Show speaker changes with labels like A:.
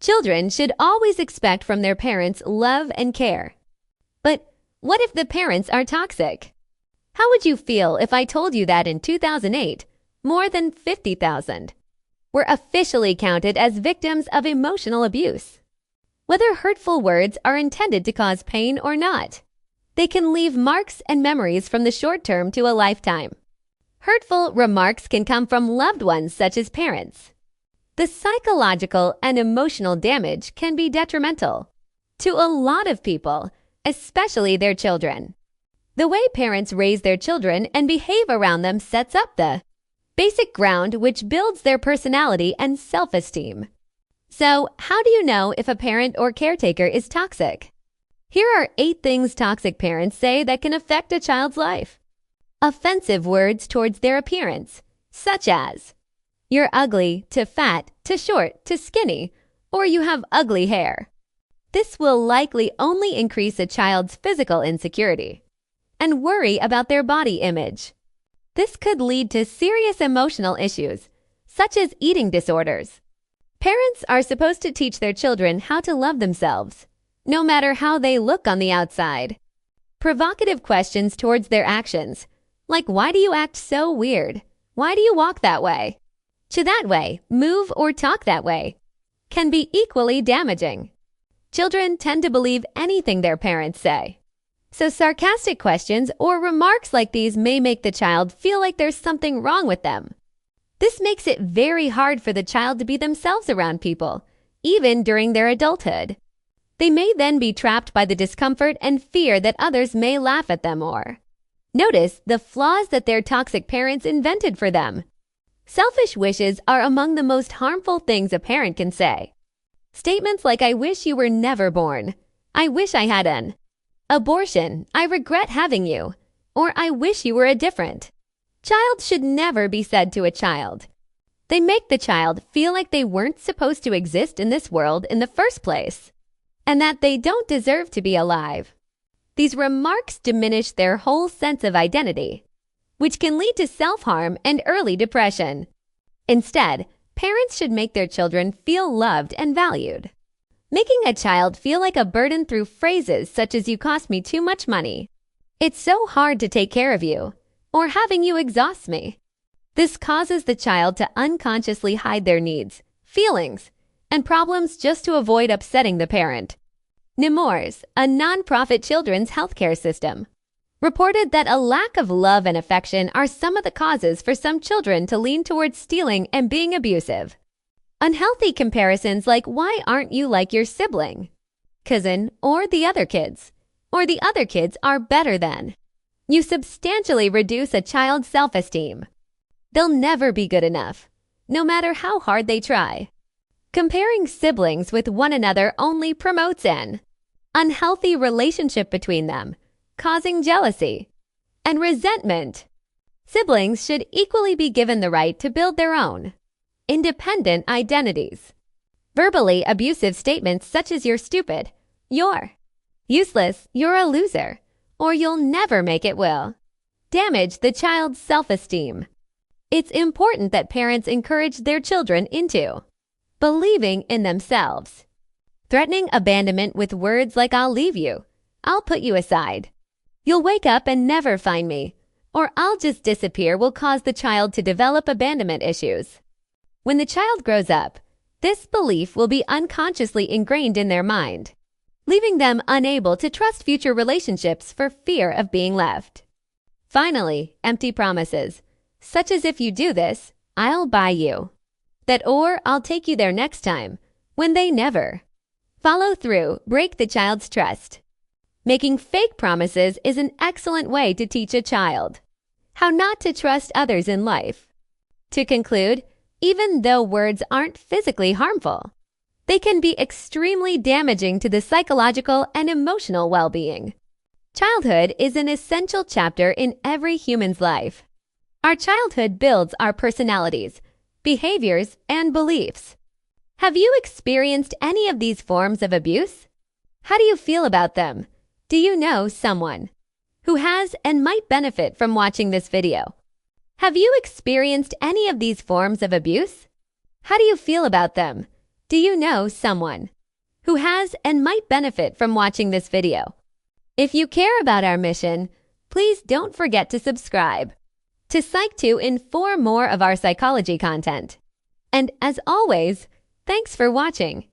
A: Children should always expect from their parents love and care. But what if the parents are toxic? How would you feel if I told you that in 2008, more than 50,000 were officially counted as victims of emotional abuse? Whether hurtful words are intended to cause pain or not, they can leave marks and memories from the short term to a lifetime. Hurtful remarks can come from loved ones such as parents. The psychological and emotional damage can be detrimental to a lot of people, especially their children. The way parents raise their children and behave around them sets up the basic ground which builds their personality and self-esteem. So, how do you know if a parent or caretaker is toxic? Here are 8 things toxic parents say that can affect a child's life. Offensive words towards their appearance, such as, "You're ugly," to "fat," to "short," to "skinny," or "You have ugly hair." This will likely only increase a child's physical insecurity and worry about their body image. This could lead to serious emotional issues, such as eating disorders. Parents are supposed to teach their children how to love themselves, no matter how they look on the outside. Provocative questions towards their actions, like "Why do you act so weird? Why do you walk that way? To that way, move or talk that way," can be equally damaging. Children tend to believe anything their parents say. So sarcastic questions or remarks like these may make the child feel like there's something wrong with them. This makes it very hard for the child to be themselves around people, even during their adulthood. They may then be trapped by the discomfort and fear that others may laugh at them or notice the flaws that their toxic parents invented for them. Selfish wishes are among the most harmful things a parent can say. Statements like "I wish you were never born," "I wish I had an abortion," "I regret having you," or "I wish you were a different child" should never be said to a child. They make the child feel like they weren't supposed to exist in this world in the first place, and that they don't deserve to be alive. These remarks diminish their whole sense of identity, which can lead to self-harm and early depression. Instead, parents should make their children feel loved and valued. Making a child feel like a burden through phrases such as "You cost me too much money," "It's so hard to take care of you," or "Having you exhausts me." This causes the child to unconsciously hide their needs, feelings, and problems just to avoid upsetting the parent. Nemours, a nonprofit children's healthcare system, reported that a lack of love and affection are some of the causes for some children to lean towards stealing and being abusive. Unhealthy comparisons like "Why aren't you like your sibling, cousin, or the other kids?" or "The other kids are better than." You substantially reduce a child's self-esteem. They'll never be good enough, no matter how hard they try. Comparing siblings with one another only promotes an unhealthy relationship between them, causing jealousy and resentment. Siblings should equally be given the right to build their own independent identities. Verbally abusive statements such as "You're stupid," "You're useless," "You're a loser," or "You'll never make it" will damage the child's self-esteem. It's important that parents encourage their children into believing in themselves. Threatening abandonment with words like "I'll leave you," "I'll put you aside," "You'll wake up and never find me," or "I'll just disappear" will cause the child to develop abandonment issues. When the child grows up, this belief will be unconsciously ingrained in their mind, leaving them unable to trust future relationships for fear of being left. Finally, empty promises, such as "If you do this, I'll buy you," that or "I'll take you there next time," when they never follow through, break the child's trust. Making fake promises is an excellent way to teach a child how not to trust others in life. To conclude, even though words aren't physically harmful, they can be extremely damaging to the psychological and emotional well-being. Childhood is an essential chapter in every human's life. Our childhood builds our personalities, behaviors, and beliefs. Have you experienced any of these forms of abuse? How do you feel about them? Do you know someone who has and might benefit from watching this video? Have you experienced any of these forms of abuse? How do you feel about them? Do you know someone who has and might benefit from watching this video? If you care about our mission, please don't forget to subscribe to Psych2 for more of our psychology content. And as always, thanks for watching.